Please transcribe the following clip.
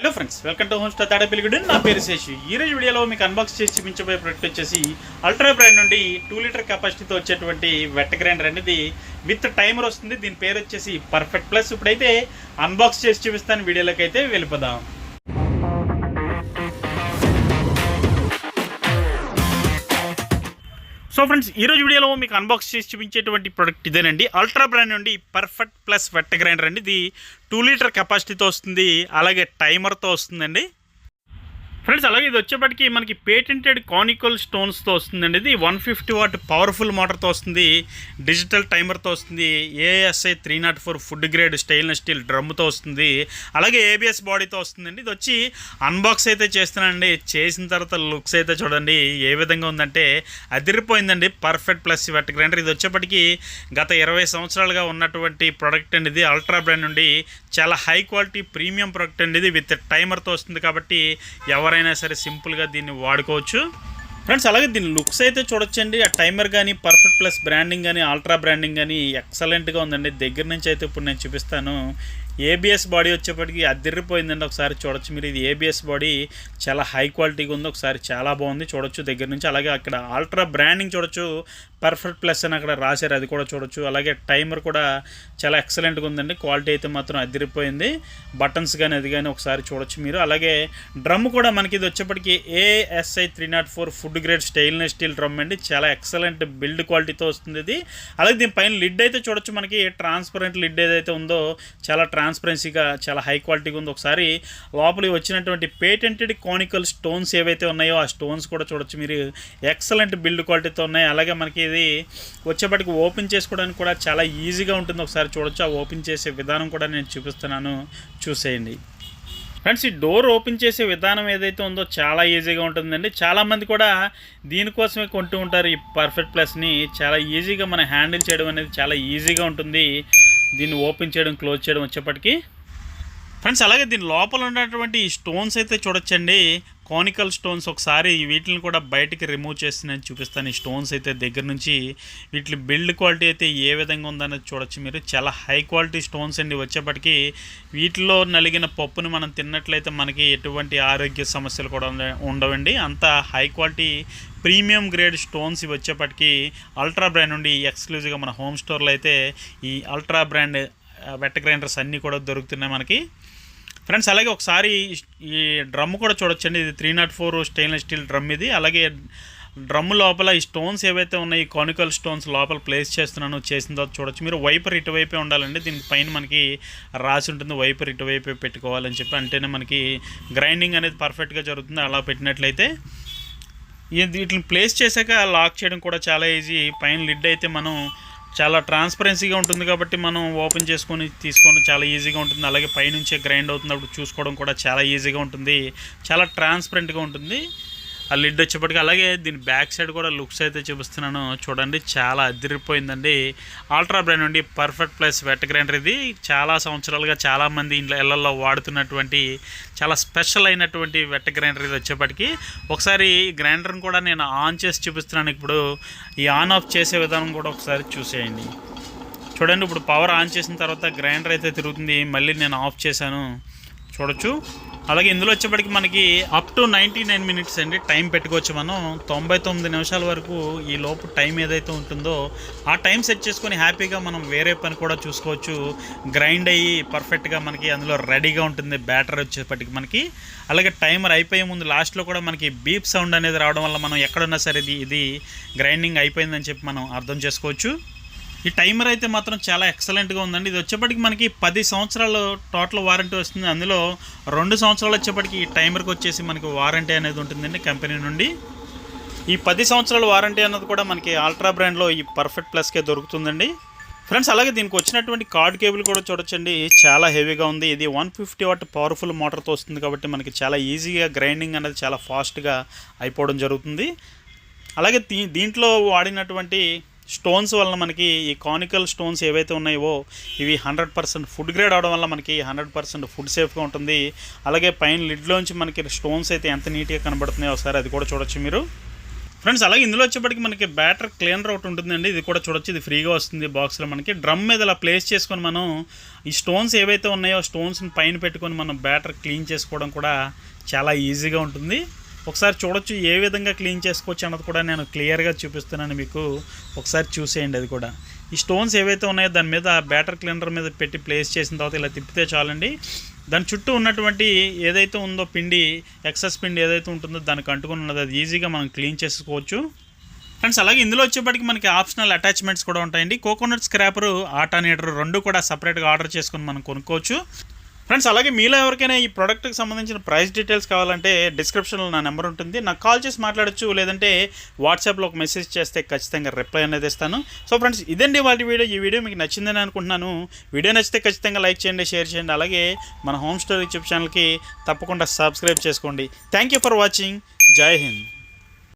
Hello friends, welcome to home star Tadepalligudem. నా పేరు శేషు. ఈ రోజు వీడియోలో మీకు అన్బాక్స్ చేసి చూపించబోయే ప్రొడక్ట్ వచ్చేసి అల్ట్రా బ్రాండ్ నుండి 2 లీటర్ కెపాసిటీతో వచ్చేటువంటి వెట్ గ్రైండర్ అనేది విత్ టైమర్ వస్తుంది. దీని పేరు వచ్చేసి పర్ఫెక్ట్ ప్లస్. ఇప్పుడైతే అన్బాక్స్ చేసి చూపిస్తాను. వీడియోలోకి అయితే వెళ్ళిపోదాం. సో ఫ్రెండ్స్, ఈరోజు వీడియోలో మీకు అన్బాక్స్ చేసి చూపించేటువంటి ప్రోడక్ట్ ఇదేనండి. అల్ట్రా బ్రాండ్ నుండి పర్ఫెక్ట్ ప్లస్ వెట్ గ్రైండర్ అండి. ఇది 2 లీటర్ కెపాసిటీతో వస్తుంది, అలాగే టైమర్తో వస్తుందండి ఫ్రెండ్స్. అలాగే ఇది వచ్చేప్పటికి మనకి పేటెంటెడ్ కానికల్ స్టోన్స్తో వస్తుందండి. ఇది 150 వాట్ పవర్ఫుల్ మోటార్తో వస్తుంది, డిజిటల్ టైమర్తో వస్తుంది, ASI 304 food grade stainless steel డ్రమ్తో వస్తుంది, అలాగే ABS బాడీతో వస్తుందండి. ఇది వచ్చి అన్బాక్స్ అయితే చేస్తున్నానండి. చేసిన తర్వాత లుక్స్ అయితే చూడండి ఏ విధంగా ఉందంటే అదిరిపోయిందండి. Perfect plus wet grinder. ఇది వచ్చేప్పటికి గత 20 సంవత్సరాలుగా ఉన్నటువంటి ప్రోడక్ట్ అండి. ఇది అల్ట్రా బ్రాండ్ నుండి చాలా హై క్వాలిటీ ప్రీమియం ప్రోడక్ట్ అండి. ఇది విత్ టైమర్తో వస్తుంది కాబట్టి ఎవరైనా సరే సింపుల్గా దీన్ని వాడుకోవచ్చు ఫ్రెండ్స్. అలాగే దీని లుక్స్ అయితే చూడొచ్చండి. ఆ టైమర్ కానీ పర్ఫెక్ట్ ప్లస్ బ్రాండింగ్ కానీ అల్ట్రా బ్రాండింగ్ కానీ ఎక్సలెంట్గా ఉందండి. దగ్గర నుంచి అయితే ఇప్పుడు నేను చూపిస్తాను. ABS బాడీ వచ్చేప్పటికి అదిరిపోయిందండి. ఒకసారి చూడొచ్చు మీరు. ఇది ABS బాడీ చాలా హై క్వాలిటీగా ఉంది. ఒకసారి చాలా బాగుంది, చూడొచ్చు దగ్గర నుంచి. అలాగే అక్కడ అల్ట్రా బ్రాండింగ్ చూడొచ్చు, పర్ఫెక్ట్ ప్లస్ అని అక్కడ రాశారు, అది కూడా చూడొచ్చు. అలాగే టైమర్ కూడా చాలా ఎక్సలెంట్గా ఉందండి. క్వాలిటీ అయితే మాత్రం అదిరిపోయింది. బటన్స్ కానీ అది కానీ ఒకసారి చూడొచ్చు మీరు. అలాగే డ్రమ్ కూడా మనకి ఇది వచ్చేప్పటికి ASI 304 food grade stainless steel drum అండి. చాలా ఎక్సలెంట్ బిల్డ్ క్వాలిటీతో వస్తుంది ఇది. అలాగే దీనిపైన లిడ్ అయితే చూడొచ్చు. మనకి ట్రాన్స్పరెంట్ లిడ్ ఏదైతే ఉందో చాలా ట్రాన్స్పరెన్సీగా చాలా హై క్వాలిటీగా ఉంది. ఒకసారి లోపలికి వచ్చినటువంటి పేటెంటెడ్ కానికల్ స్టోన్స్ ఏవైతే ఉన్నాయో ఆ స్టోన్స్ కూడా చూడొచ్చు మీరు. ఎక్సలెంట్ బిల్డ్ క్వాలిటీతో ఉన్నాయి. అలాగే మనకి ఇది వచ్చేప్పటికి ఓపెన్ చేసుకోవడానికి కూడా చాలా ఈజీగా ఉంటుంది. ఒకసారి చూడొచ్చు. ఆ ఓపెన్ చేసే విధానం కూడా నేను చూపిస్తున్నాను, చూసేయండి ఫ్రెండ్స్. ఈ డోర్ ఓపెన్ చేసే విధానం ఏదైతే ఉందో చాలా ఈజీగా ఉంటుందండి. చాలామంది కూడా దీనికోసమే కొంటూ ఉంటారు. ఈ పర్ఫెక్ట్ ప్లస్ని చాలా ఈజీగా మనం హ్యాండిల్ చేయడం అనేది చాలా ఈజీగా ఉంటుంది. దీన్ని ఓపెన్ చేయడం, క్లోజ్ చేయడం వచ్చేప్పటికి ఫ్రెండ్స్. అలాగే దీని లోపల ఉన్నటువంటి ఈ స్టోన్స్ అయితే చూడొచ్చండి, కానికల్ స్టోన్స్. ఒకసారి వీటిని కూడా బయటికి రిమూవ్ చేసి నేను చూపిస్తాను. ఈ స్టోన్స్ అయితే దగ్గర నుంచి వీటి బిల్డ్ క్వాలిటీ అయితే ఏ విధంగా ఉందనేది చూడొచ్చు మీరు. చాలా హై క్వాలిటీ స్టోన్స్ అండి. వచ్చేప్పటికి వీటిలో నలిగిన పప్పుని మనం తిన్నట్లయితే మనకి ఎటువంటి ఆరోగ్య సమస్యలు కూడా ఉండవండి. అంత high quality premium grade stones ఇవి వచ్చేప్పటికి అల్ట్రా బ్రాండ్ నుండి ఎక్స్క్లూజివ్గా మన హోమ్ స్టోర్లో అయితే ఈ అల్ట్రా బ్రాండ్ వెట్ గ్రైండర్స్ అన్నీ కూడా దొరుకుతున్నాయి మనకి ఫ్రెండ్స్. అలాగే ఒకసారి ఈ డ్రమ్ కూడా చూడొచ్చండి. ఇది 304 స్టెయిన్లెస్ స్టీల్ డ్రమ్ ఇది. అలాగే డ్రమ్ లోపల ఈ స్టోన్స్ ఏవైతే ఉన్నాయి, ఈ కానికల్ స్టోన్స్ లోపల ప్లేస్ చేస్తున్నాను. చేసిన తర్వాత చూడొచ్చు మీరు. వైపర్ ఇటువైపే ఉండాలండి. దీనికి పైన మనకి రాసి ఉంటుంది వైపర్ ఇటువైపే పెట్టుకోవాలని చెప్పి. అంటేనే మనకి గ్రైండింగ్ అనేది పర్ఫెక్ట్గా జరుగుతుంది. అలా పెట్టినట్లయితే వీటిని ప్లేస్ చేశాక లాక్ చేయడం కూడా చాలా ఈజీ. పైన లిడ్ అయితే మనం చాలా ట్రాన్స్పరెన్సీగా ఉంటుంది కాబట్టి మనం ఓపెన్ చేసుకొని తీసుకోవడం చాలా ఈజీగా ఉంటుంది. అలాగే పైనుంచే గ్రైండ్ అవుతున్నప్పుడు చూసుకోవడం కూడా చాలా ఈజీగా ఉంటుంది. చాలా ట్రాన్స్పరెంట్గా ఉంటుంది ఆ లిడ్ వచ్చేప్పటికి. అలాగే దీని బ్యాక్ సైడ్ కూడా లుక్స్ అయితే చూపిస్తున్నాను చూడండి. చాలా అదిరిపోయిందండి. అల్ట్రా బ్రాండ్ నుండి పర్ఫెక్ట్ ప్లస్ వెట్ గ్రైండర్. ఇది చాలా సంవత్సరాలుగా చాలామంది ఇళ్ళల్లో వాడుతున్నటువంటి చాలా స్పెషల్ అయినటువంటి వెట్ గ్రైండర్ ఇది వచ్చేప్పటికి. ఒకసారి గ్రైండర్ని కూడా నేను ఆన్ చేసి చూపిస్తున్నాను. ఇప్పుడు ఈ ఆన్ ఆఫ్ చేసే విధానం కూడా ఒకసారి చూసేయండి చూడండి. ఇప్పుడు పవర్ ఆన్ చేసిన తర్వాత గ్రైండర్ అయితే తిరుగుతుంది. మళ్ళీ నేను ఆఫ్ చేశాను, చూడొచ్చు. అలాగే ఇందులో వచ్చేప్పటికి మనకి అప్ టు 99 మినిట్స్ అండి టైం పెట్టుకోవచ్చు. మనం 99 నిమిషాల వరకు ఈ లోపు టైం ఏదైతే ఉంటుందో ఆ టైం సెట్ చేసుకొని హ్యాపీగా మనం వేరే పని కూడా చూసుకోవచ్చు. గ్రైండ్ అయ్యి పర్ఫెక్ట్గా మనకి అందులో రెడీగా ఉంటుంది బ్యాటర్ వచ్చేప్పటికి మనకి. అలాగే టైమర్ అయిపోయే ముందు లాస్ట్లో కూడా మనకి బీప్ సౌండ్ అనేది రావడం వల్ల మనం ఎక్కడున్నా సరే ఇది గ్రైండింగ్ అయిపోయిందని చెప్పి మనం అర్థం చేసుకోవచ్చు. ఈ టైమర్ అయితే మాత్రం చాలా ఎక్సలెంట్గా ఉందండి. ఇది వచ్చేప్పటికి మనకి 10 సంవత్సరాలు టోటల్ వారంటీ వస్తుంది. అందులో 2 సంవత్సరాలు వచ్చేప్పటికి ఈ టైమర్కి వచ్చేసి మనకి వారంటీ అనేది ఉంటుందండి కంపెనీ నుండి. ఈ 10 సంవత్సరాల వారంటీ అన్నది కూడా మనకి అల్ట్రా బ్రాండ్లో ఈ పర్ఫెక్ట్ ప్లస్కే దొరుకుతుందండి ఫ్రెండ్స్. అలాగే దీనికి వచ్చినటువంటి కార్డ్ కేబుల్ కూడా చూడొచ్చండి. చాలా హెవీగా ఉంది. ఇది 150 వాట్ పవర్ఫుల్ మోటార్తో వస్తుంది కాబట్టి మనకి చాలా ఈజీగా గ్రైండింగ్ అనేది చాలా ఫాస్ట్గా అయిపోవడం జరుగుతుంది. అలాగే దీంట్లో వాడినటువంటి స్టోన్స్ వలన మనకి ఈ కానికల్ స్టోన్స్ ఏవైతే ఉన్నాయో ఇవి 100% ఫుడ్ గ్రేడ్ అవడం వల్ల మనకి 100% ఫుడ్ సేఫ్గా ఉంటుంది. అలాగే పైన లిడ్లోంచి మనకి స్టోన్స్ అయితే ఎంత నీట్గా కనబడుతున్నాయో ఒకసారి అది కూడా చూడొచ్చు మీరు. ఫ్రెండ్స్ అలాగే ఇందులో వచ్చేప్పటికి మనకి బ్యాటర్ క్లీనర్ ఒకటి ఉంటుందండి. ఇది కూడా చూడొచ్చు, ఇది ఫ్రీగా వస్తుంది బాక్స్లో. మనకి డ్రమ్ మీద ఇలా ప్లేస్ చేసుకొని మనం ఈ స్టోన్స్ ఏవైతే ఉన్నాయో స్టోన్స్ని పైన పెట్టుకొని మనం బ్యాటర్ క్లీన్ చేసుకోవడం కూడా చాలా ఈజీగా ఉంటుంది. ఒకసారి చూడొచ్చు ఏ విధంగా క్లీన్ చేసుకోవచ్చు అన్నది కూడా నేను క్లియర్గా చూపిస్తున్నాను మీకు. ఒకసారి చూసేయండి. అది కూడా ఈ స్టోన్స్ ఏవైతే ఉన్నాయో దాని మీద బ్యాటర్ క్లీనర్ మీద పెట్టి ప్లేస్ చేసిన తర్వాత ఇలా తిప్పితే చాలండి. దాని చుట్టూ ఉన్నటువంటి ఏదైతే ఉందో పిండి, ఎక్సెస్ పిండి ఏదైతే ఉంటుందో దానికి అంటుకుని ఉన్నది, అది ఈజీగా మనం క్లీన్ చేసుకోవచ్చు. ఫ్రెండ్స్ అలాగే ఇందులో వచ్చేప్పటికి మనకి ఆప్షనల్ అటాచ్మెంట్స్ కూడా ఉంటాయండి. కోకోనట్ స్క్రాపరు, ఆటానేటర్ రెండు కూడా సపరేట్గా ఆర్డర్ చేసుకొని మనం కొనుక్కోవచ్చు. ఫ్రెండ్స్ అలాగే మీలో ఎవరికైనా ఈ ప్రోడక్ట్కి సంబంధించిన ప్రైస్ డీటెయిల్స్ కావాలంటే డిస్క్రిప్షన్లో నా నెంబర్ ఉంటుంది, నాకు కాల్ చేసి మాట్లాడచ్చు. లేదంటే వాట్సాప్లో ఒక మెసేజ్ చేస్తే ఖచ్చితంగా రిప్లై అనేది ఇస్తాను. సో ఫ్రెండ్స్ ఇదండి వాటి వీడియో. ఈ వీడియో మీకు నచ్చిందని అనుకుంటున్నాను. వీడియో నచ్చితే ఖచ్చితంగా లైక్ చేయండి, షేర్ చేయండి. అలాగే మన హోమ్ స్టోరీ యూట్యూబ్ ఛానల్కి తప్పకుండా సబ్స్క్రైబ్ చేసుకోండి. Thank you for watching. జై హింద్.